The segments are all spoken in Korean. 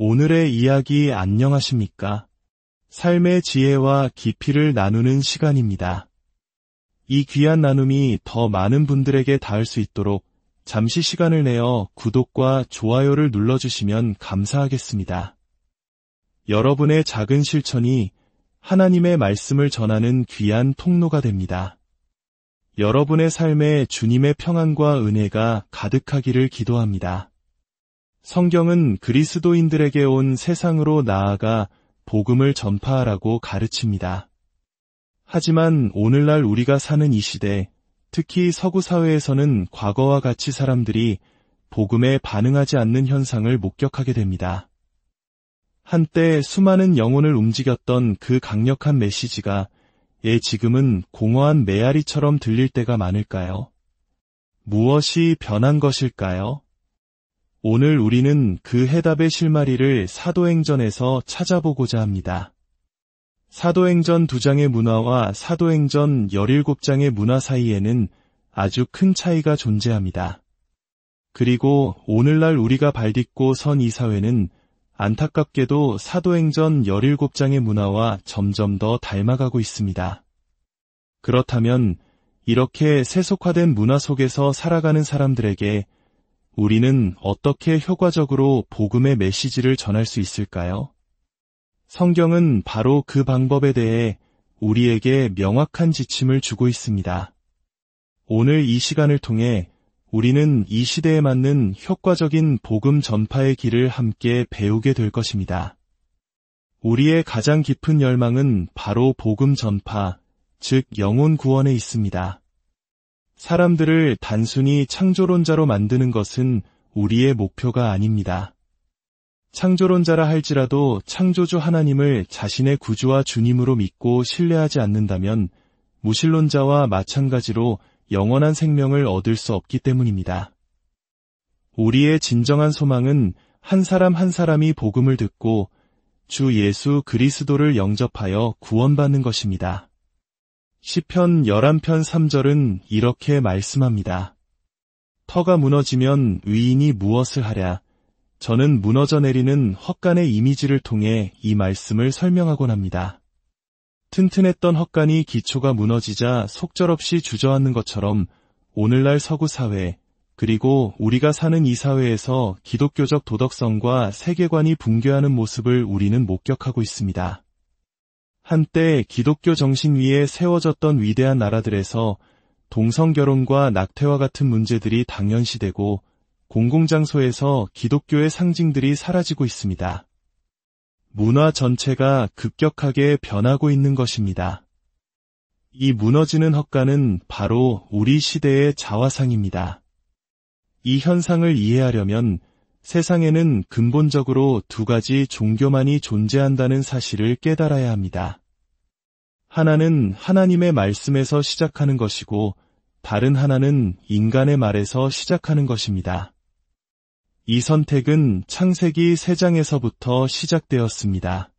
오늘의 이야기 안녕하십니까? 삶의 지혜와 깊이를 나누는 시간입니다. 이 귀한 나눔이 더 많은 분들에게 닿을 수 있도록 잠시 시간을 내어 구독과 좋아요를 눌러주시면 감사하겠습니다. 여러분의 작은 실천이 하나님의 말씀을 전하는 귀한 통로가 됩니다. 여러분의 삶에 주님의 평안과 은혜가 가득하기를 기도합니다. 성경은 그리스도인들에게 온 세상으로 나아가 복음을 전파하라고 가르칩니다. 하지만 오늘날 우리가 사는 이 시대, 특히 서구 사회에서는 과거와 같이 사람들이 복음에 반응하지 않는 현상을 목격하게 됩니다. 한때 수많은 영혼을 움직였던 그 강력한 메시지가 지금은 공허한 메아리처럼 들릴 때가 많을까요? 무엇이 변한 것일까요? 오늘 우리는 그 해답의 실마리를 사도행전에서 찾아보고자 합니다. 사도행전 2장의 문화와 사도행전 17장의 문화 사이에는 아주 큰 차이가 존재합니다. 그리고 오늘날 우리가 발딛고 선 이 사회는 안타깝게도 사도행전 17장의 문화와 점점 더 닮아가고 있습니다. 그렇다면 이렇게 세속화된 문화 속에서 살아가는 사람들에게 우리는 어떻게 효과적으로 복음의 메시지를 전할 수 있을까요? 성경은 바로 그 방법에 대해 우리에게 명확한 지침을 주고 있습니다. 오늘 이 시간을 통해 우리는 이 시대에 맞는 효과적인 복음 전파의 길을 함께 배우게 될 것입니다. 우리의 가장 깊은 열망은 바로 복음 전파, 즉 영혼 구원에 있습니다. 사람들을 단순히 창조론자로 만드는 것은 우리의 목표가 아닙니다. 창조론자라 할지라도 창조주 하나님을 자신의 구주와 주님으로 믿고 신뢰하지 않는다면 무신론자와 마찬가지로 영원한 생명을 얻을 수 없기 때문입니다. 우리의 진정한 소망은 한 사람 한 사람이 복음을 듣고 주 예수 그리스도를 영접하여 구원받는 것입니다. 시편 11편 3절은 이렇게 말씀합니다. 터가 무너지면 의인이 무엇을 하랴. 저는 무너져 내리는 헛간의 이미지를 통해 이 말씀을 설명하곤 합니다. 튼튼했던 헛간이 기초가 무너지자 속절없이 주저앉는 것처럼 오늘날 서구 사회, 그리고 우리가 사는 이 사회에서 기독교적 도덕성과 세계관이 붕괴하는 모습을 우리는 목격하고 있습니다. 한때 기독교 정신 위에 세워졌던 위대한 나라들에서 동성결혼과 낙태와 같은 문제들이 당연시되고 공공장소에서 기독교의 상징들이 사라지고 있습니다. 문화 전체가 급격하게 변하고 있는 것입니다. 이 무너지는 헛간은 바로 우리 시대의 자화상입니다. 이 현상을 이해하려면 세상에는 근본적으로 두 가지 종교만이 존재한다는 사실을 깨달아야 합니다. 하나는 하나님의 말씀에서 시작하는 것이고 다른 하나는 인간의 말에서 시작하는 것입니다. 이 선택은 창세기 3장에서부터 시작되었습니다.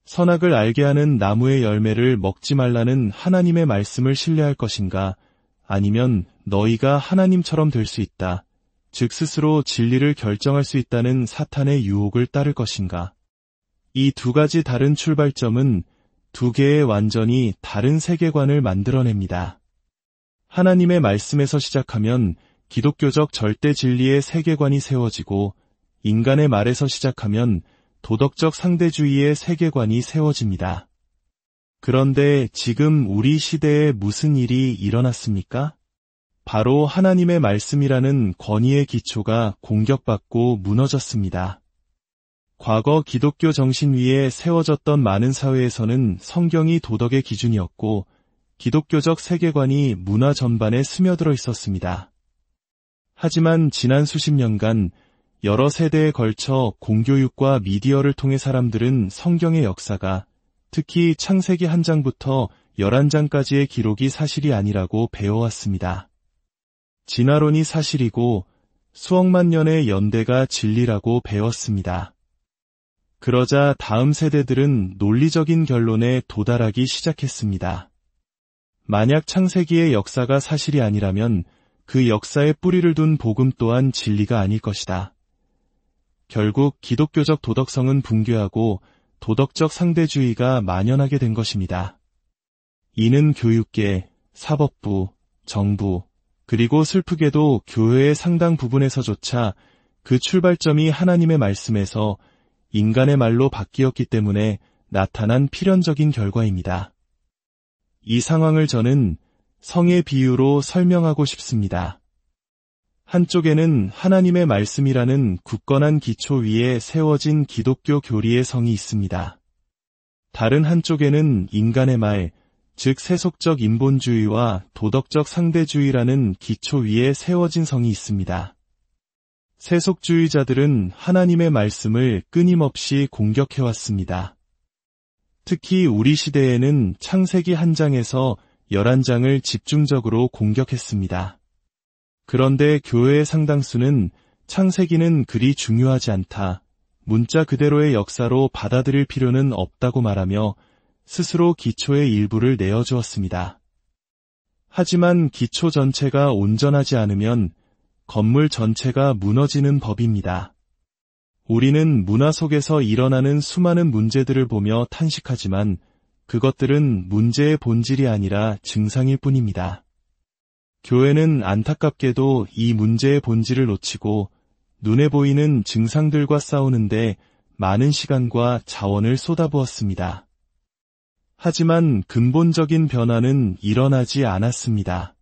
선악을 알게 하는 나무의 열매를 먹지 말라는 하나님의 말씀을 신뢰할 것인가, 아니면 너희가 하나님처럼 될 수 있다, 즉 스스로 진리를 결정할 수 있다는 사탄의 유혹을 따를 것인가. 이 두 가지 다른 출발점은 두 개의 완전히 다른 세계관을 만들어냅니다. 하나님의 말씀에서 시작하면 기독교적 절대 진리의 세계관이 세워지고 인간의 말에서 시작하면 도덕적 상대주의의 세계관이 세워집니다. 그런데 지금 우리 시대에 무슨 일이 일어났습니까? 바로 하나님의 말씀이라는 권위의 기초가 공격받고 무너졌습니다. 과거 기독교 정신 위에 세워졌던 많은 사회에서는 성경이 도덕의 기준이었고 기독교적 세계관이 문화 전반에 스며들어 있었습니다. 하지만 지난 수십 년간 여러 세대에 걸쳐 공교육과 미디어를 통해 사람들은 성경의 역사가 특히 창세기 1장부터 11장까지의 기록이 사실이 아니라고 배워왔습니다. 진화론이 사실이고 수억만 년의 연대가 진리라고 배웠습니다. 그러자 다음 세대들은 논리적인 결론에 도달하기 시작했습니다. 만약 창세기의 역사가 사실이 아니라면 그 역사에 뿌리를 둔 복음 또한 진리가 아닐 것이다. 결국 기독교적 도덕성은 붕괴하고 도덕적 상대주의가 만연하게 된 것입니다. 이는 교육계, 사법부, 정부, 그리고 슬프게도 교회의 상당 부분에서조차 그 출발점이 하나님의 말씀에서 인간의 말로 바뀌었기 때문에 나타난 필연적인 결과입니다. 이 상황을 저는 성의 비유로 설명하고 싶습니다. 한쪽에는 하나님의 말씀이라는 굳건한 기초 위에 세워진 기독교 교리의 성이 있습니다. 다른 한쪽에는 인간의 말, 즉 세속적 인본주의와 도덕적 상대주의라는 기초 위에 세워진 성이 있습니다. 세속주의자들은 하나님의 말씀을 끊임없이 공격해왔습니다. 특히 우리 시대에는 창세기 한 장에서 11장을 집중적으로 공격했습니다. 그런데 교회의 상당수는 창세기는 그리 중요하지 않다, 문자 그대로의 역사로 받아들일 필요는 없다고 말하며 스스로 기초의 일부를 내어주었습니다. 하지만 기초 전체가 온전하지 않으면 건물 전체가 무너지는 법입니다. 우리는 문화 속에서 일어나는 수많은 문제들을 보며 탄식하지만 그것들은 문제의 본질이 아니라 증상일 뿐입니다. 교회는 안타깝게도 이 문제의 본질을 놓치고 눈에 보이는 증상들과 싸우는데 많은 시간과 자원을 쏟아부었습니다. 하지만 근본적인 변화는 일어나지 않았습니다.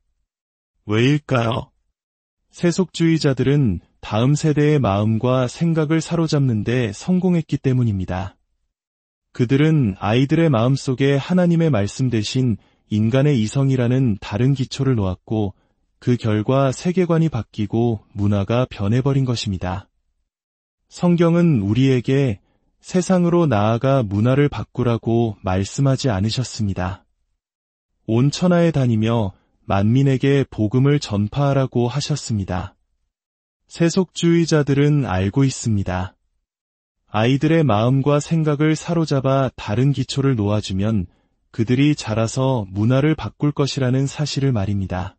왜일까요? 세속주의자들은 다음 세대의 마음과 생각을 사로잡는 데 성공했기 때문입니다. 그들은 아이들의 마음속에 하나님의 말씀 대신 인간의 이성이라는 다른 기초를 놓았고 그 결과 세계관이 바뀌고 문화가 변해버린 것입니다. 성경은 우리에게 세상으로 나아가 문화를 바꾸라고 말씀하지 않으셨습니다. 온 천하에 다니며 만민에게 복음을 전파하라고 하셨습니다. 세속주의자들은 알고 있습니다. 아이들의 마음과 생각을 사로잡아 다른 기초를 놓아주면 그들이 자라서 문화를 바꿀 것이라는 사실을 말입니다.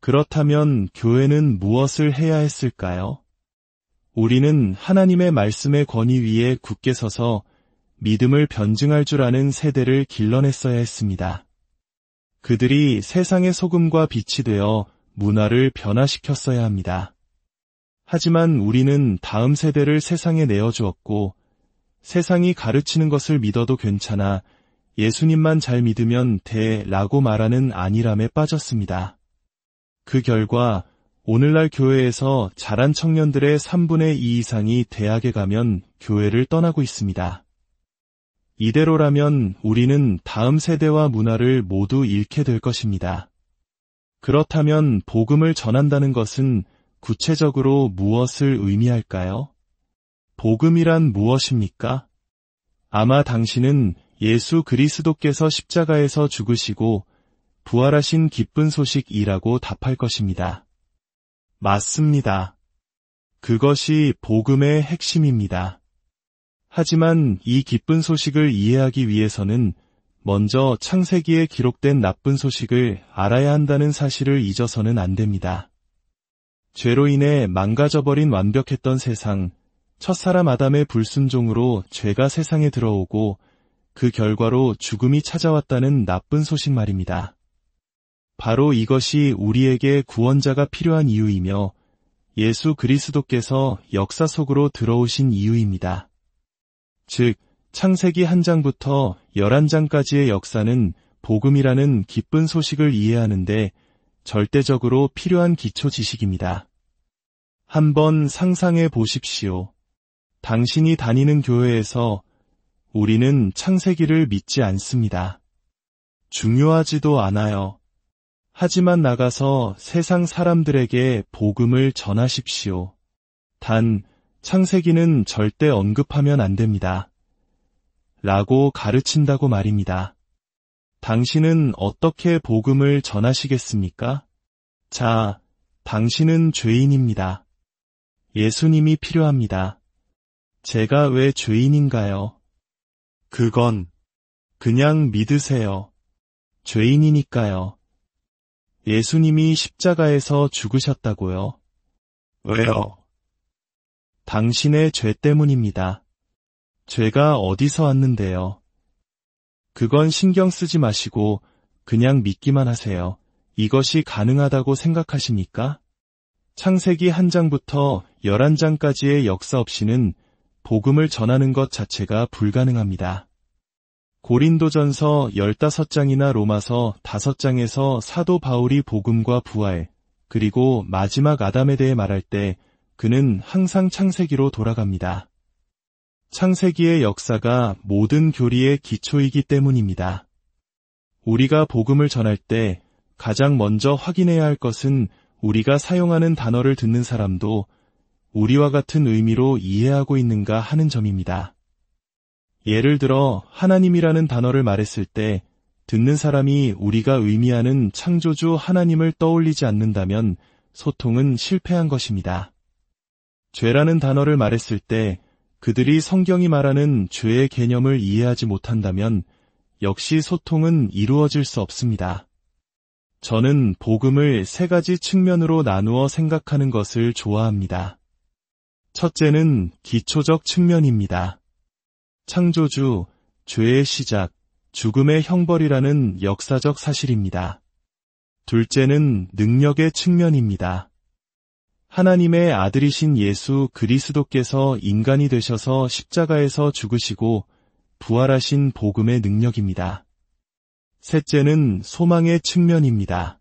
그렇다면 교회는 무엇을 해야 했을까요? 우리는 하나님의 말씀의 권위 위에 굳게 서서 믿음을 변증할 줄 아는 세대를 길러냈어야 했습니다. 그들이 세상의 소금과 빛이 되어 문화를 변화시켰어야 합니다. 하지만 우리는 다음 세대를 세상에 내어주었고 세상이 가르치는 것을 믿어도 괜찮아 예수님만 잘 믿으면 돼라고 말하는 안일함에 빠졌습니다. 그 결과 오늘날 교회에서 자란 청년들의 3분의 2 이상이 대학에 가면 교회를 떠나고 있습니다. 이대로라면 우리는 다음 세대와 문화를 모두 잃게 될 것입니다. 그렇다면 복음을 전한다는 것은 구체적으로 무엇을 의미할까요? 복음이란 무엇입니까? 아마 당신은 예수 그리스도께서 십자가에서 죽으시고 부활하신 기쁜 소식이라고 답할 것입니다. 맞습니다. 그것이 복음의 핵심입니다. 하지만 이 기쁜 소식을 이해하기 위해서는 먼저 창세기에 기록된 나쁜 소식을 알아야 한다는 사실을 잊어서는 안 됩니다. 죄로 인해 망가져버린 완벽했던 세상, 첫사람 아담의 불순종으로 죄가 세상에 들어오고 그 결과로 죽음이 찾아왔다는 나쁜 소식 말입니다. 바로 이것이 우리에게 구원자가 필요한 이유이며 예수 그리스도께서 역사 속으로 들어오신 이유입니다. 즉, 창세기 1장부터 11장까지의 역사는 복음이라는 기쁜 소식을 이해하는데 절대적으로 필요한 기초 지식입니다. 한번 상상해 보십시오. 당신이 다니는 교회에서 우리는 창세기를 믿지 않습니다. 중요하지도 않아요. 하지만 나가서 세상 사람들에게 복음을 전하십시오. 단, 창세기는 절대 언급하면 안 됩니다. 라고 가르친다고 말입니다. 당신은 어떻게 복음을 전하시겠습니까? 자, 당신은 죄인입니다. 예수님이 필요합니다. 제가 왜 죄인인가요? 그건 그냥 믿으세요. 죄인이니까요. 예수님이 십자가에서 죽으셨다고요? 왜요? 당신의 죄 때문입니다. 죄가 어디서 왔는데요? 그건 신경 쓰지 마시고 그냥 믿기만 하세요. 이것이 가능하다고 생각하십니까? 창세기 1장부터 11장까지의 역사 없이는 복음을 전하는 것 자체가 불가능합니다. 고린도전서 15장이나 로마서 5장에서 사도 바울이 복음과 부활, 그리고 마지막 아담에 대해 말할 때 그는 항상 창세기로 돌아갑니다. 창세기의 역사가 모든 교리의 기초이기 때문입니다. 우리가 복음을 전할 때 가장 먼저 확인해야 할 것은 우리가 사용하는 단어를 듣는 사람도 우리와 같은 의미로 이해하고 있는가 하는 점입니다. 예를 들어 하나님이라는 단어를 말했을 때 듣는 사람이 우리가 의미하는 창조주 하나님을 떠올리지 않는다면 소통은 실패한 것입니다. 죄라는 단어를 말했을 때 그들이 성경이 말하는 죄의 개념을 이해하지 못한다면 역시 소통은 이루어질 수 없습니다. 저는 복음을 3가지 측면으로 나누어 생각하는 것을 좋아합니다. 첫째는 기초적 측면입니다. 창조주, 죄의 시작, 죽음의 형벌이라는 역사적 사실입니다. 둘째는 능력의 측면입니다. 하나님의 아들이신 예수 그리스도께서 인간이 되셔서 십자가에서 죽으시고 부활하신 복음의 능력입니다. 셋째는 소망의 측면입니다.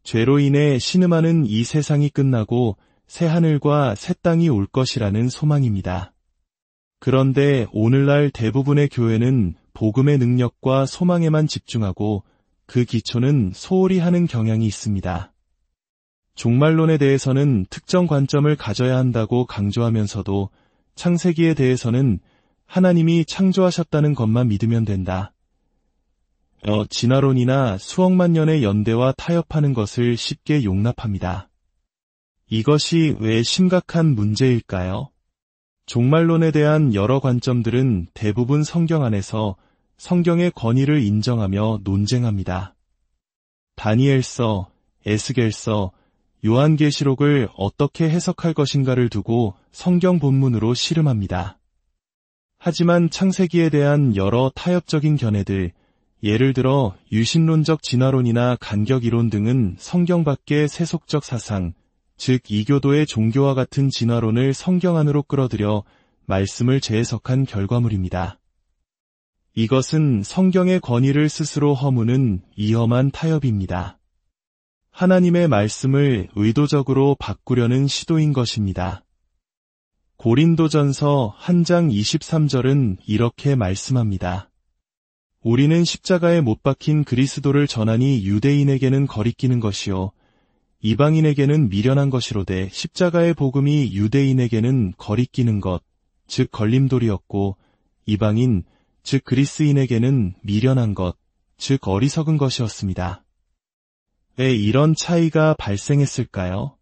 죄로 인해 신음하는 이 세상이 끝나고 새 하늘과 새 땅이 올 것이라는 소망입니다. 그런데 오늘날 대부분의 교회는 복음의 능력과 소망에만 집중하고 그 기초는 소홀히 하는 경향이 있습니다. 종말론에 대해서는 특정 관점을 가져야 한다고 강조하면서도 창세기에 대해서는 하나님이 창조하셨다는 것만 믿으면 된다. 진화론이나 수억만 년의 연대와 타협하는 것을 쉽게 용납합니다. 이것이 왜 심각한 문제일까요? 종말론에 대한 여러 관점들은 대부분 성경 안에서 성경의 권위를 인정하며 논쟁합니다. 다니엘서, 에스겔서, 요한계시록을 어떻게 해석할 것인가를 두고 성경 본문으로 씨름합니다. 하지만 창세기에 대한 여러 타협적인 견해들, 예를 들어 유신론적 진화론이나 간격이론 등은 성경 밖의 세속적 사상, 즉 이교도의 종교와 같은 진화론을 성경 안으로 끌어들여 말씀을 재해석한 결과물입니다. 이것은 성경의 권위를 스스로 허무는 위험한 타협입니다. 하나님의 말씀을 의도적으로 바꾸려는 시도인 것입니다. 고린도전서 1장 23절은 이렇게 말씀합니다. 우리는 십자가에 못 박힌 그리스도를 전하니 유대인에게는 거리끼는 것이요 이방인에게는 미련한 것이로되 십자가의 복음이 유대인에게는 거리끼는 것, 즉 걸림돌이었고 이방인, 즉 그리스인에게는 미련한 것, 즉 어리석은 것이었습니다. 왜 이런 차이가 발생했을까요?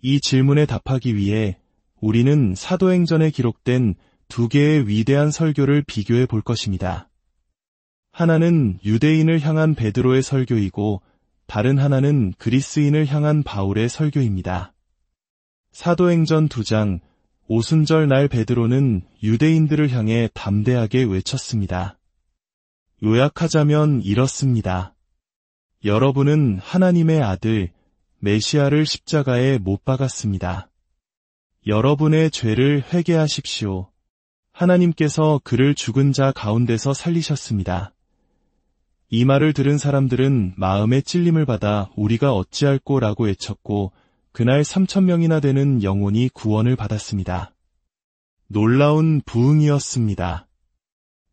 이 질문에 답하기 위해 우리는 사도행전에 기록된 2개의 위대한 설교를 비교해 볼 것입니다. 하나는 유대인을 향한 베드로의 설교이고 다른 하나는 그리스인을 향한 바울의 설교입니다. 사도행전 2장, 오순절 날 베드로는 유대인들을 향해 담대하게 외쳤습니다. 요약하자면 이렇습니다. 여러분은 하나님의 아들, 메시아를 십자가에 못 박았습니다. 여러분의 죄를 회개하십시오. 하나님께서 그를 죽은 자 가운데서 살리셨습니다. 이 말을 들은 사람들은 마음에 찔림을 받아 우리가 어찌할꼬 라고 외쳤고 그날 3,000명이나 되는 영혼이 구원을 받았습니다. 놀라운 부흥이었습니다.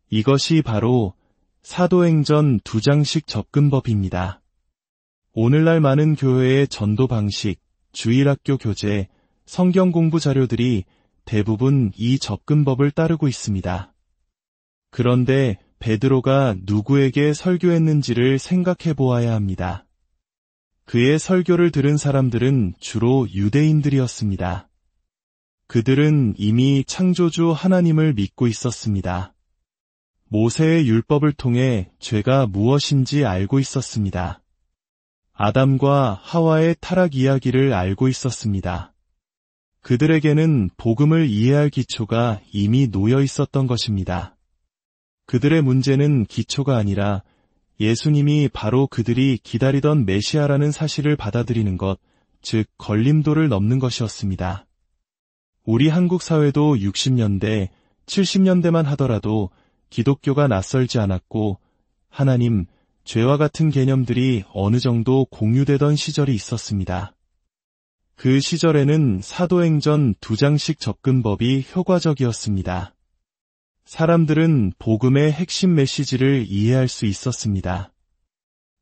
이것이 바로 사도행전 2장식 접근법입니다. 오늘날 많은 교회의 전도 방식, 주일학교 교재, 성경 공부 자료들이 대부분 이 접근법을 따르고 있습니다. 그런데 베드로가 누구에게 설교했는지를 생각해 보아야 합니다. 그의 설교를 들은 사람들은 주로 유대인들이었습니다. 그들은 이미 창조주 하나님을 믿고 있었습니다. 모세의 율법을 통해 죄가 무엇인지 알고 있었습니다. 아담과 하와의 타락 이야기를 알고 있었습니다. 그들에게는 복음을 이해할 기초가 이미 놓여 있었던 것입니다. 그들의 문제는 기초가 아니라 예수님이 바로 그들이 기다리던 메시아라는 사실을 받아들이는 것, 즉 걸림돌을 넘는 것이었습니다. 우리 한국 사회도 60년대, 70년대만 하더라도 기독교가 낯설지 않았고 하나님, 죄와 같은 개념들이 어느 정도 공유되던 시절이 있었습니다. 그 시절에는 사도행전 2장식 접근법이 효과적이었습니다. 사람들은 복음의 핵심 메시지를 이해할 수 있었습니다.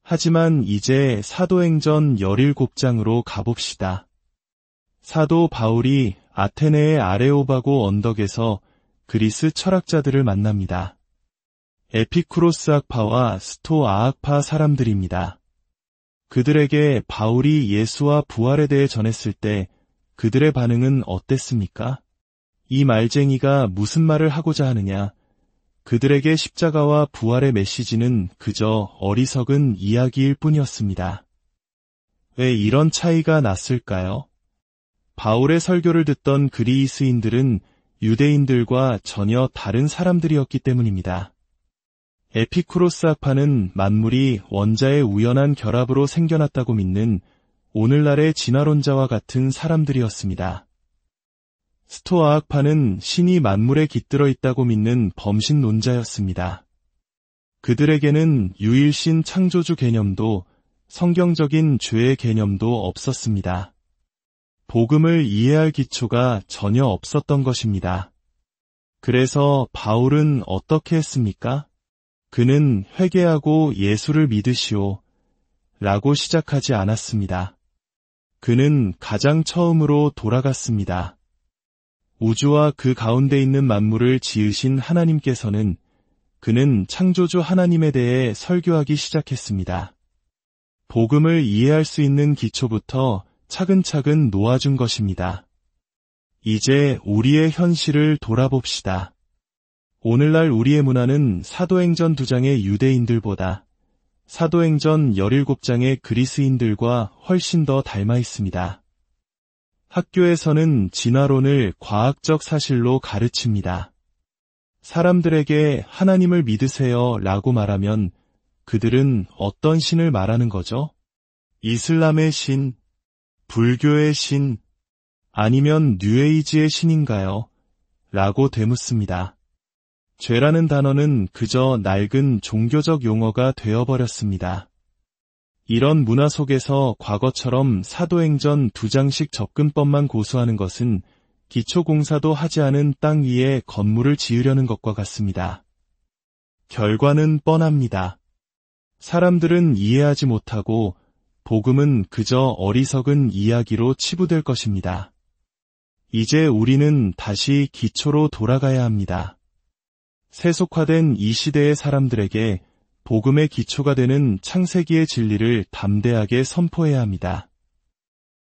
하지만 이제 사도행전 17장으로 가봅시다. 사도 바울이 아테네의 아레오바고 언덕에서 그리스 철학자들을 만납니다. 에피쿠로스 학파와 스토아학파 사람들입니다. 그들에게 바울이 예수와 부활에 대해 전했을 때 그들의 반응은 어땠습니까? 이 말쟁이가 무슨 말을 하고자 하느냐? 그들에게 십자가와 부활의 메시지는 그저 어리석은 이야기일 뿐이었습니다. 왜 이런 차이가 났을까요? 바울의 설교를 듣던 그리스인들은 유대인들과 전혀 다른 사람들이었기 때문입니다. 에피쿠로스 학파는 만물이 원자의 우연한 결합으로 생겨났다고 믿는 오늘날의 진화론자와 같은 사람들이었습니다. 스토아 학파는 신이 만물에 깃들어 있다고 믿는 범신론자였습니다. 그들에게는 유일신 창조주 개념도 성경적인 죄의 개념도 없었습니다. 복음을 이해할 기초가 전혀 없었던 것입니다. 그래서 바울은 어떻게 했습니까? 그는 회개하고 예수를 믿으시오 라고 시작하지 않았습니다. 그는 가장 처음으로 돌아갔습니다. 우주와 그 가운데 있는 만물을 지으신 하나님께서는 그는 창조주 하나님에 대해 설교하기 시작했습니다. 복음을 이해할 수 있는 기초부터 차근차근 놓아준 것입니다. 이제 우리의 현실을 돌아봅시다. 오늘날 우리의 문화는 사도행전 2장의 유대인들보다 사도행전 17장의 그리스인들과 훨씬 더 닮아 있습니다. 학교에서는 진화론을 과학적 사실로 가르칩니다. 사람들에게 하나님을 믿으세요 라고 말하면 그들은 어떤 신을 말하는 거죠? 이슬람의 신, 불교의 신, 아니면 뉴에이지의 신인가요? 라고 되묻습니다. 죄라는 단어는 그저 낡은 종교적 용어가 되어버렸습니다. 이런 문화 속에서 과거처럼 사도행전 2장식 접근법만 고수하는 것은 기초공사도 하지 않은 땅 위에 건물을 지으려는 것과 같습니다. 결과는 뻔합니다. 사람들은 이해하지 못하고 복음은 그저 어리석은 이야기로 치부될 것입니다. 이제 우리는 다시 기초로 돌아가야 합니다. 세속화된 이 시대의 사람들에게 복음의 기초가 되는 창세기의 진리를 담대하게 선포해야 합니다.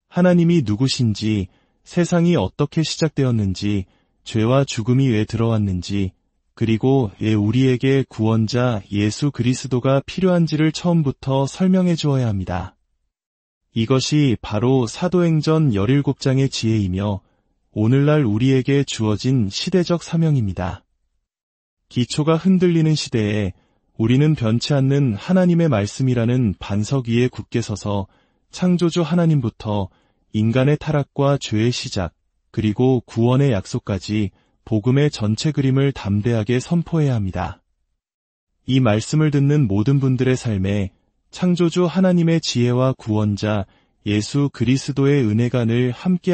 하나님이 누구신지, 세상이 어떻게 시작되었는지, 죄와 죽음이 왜 들어왔는지, 그리고 왜 우리에게 구원자 예수 그리스도가 필요한지를 처음부터 설명해 주어야 합니다. 이것이 바로 사도행전 17장의 지혜이며 오늘날 우리에게 주어진 시대적 사명입니다. 기초가 흔들리는 시대에 우리는 변치 않는 하나님의 말씀이라는 반석 위에 굳게 서서 창조주 하나님부터 인간의 타락과 죄의 시작, 그리고 구원의 약속까지 복음의 전체 그림을 담대하게 선포해야 합니다. 이 말씀을 듣는 모든 분들의 삶에 창조주 하나님의 지혜와 구원자 예수 그리스도의 은혜가 늘 함께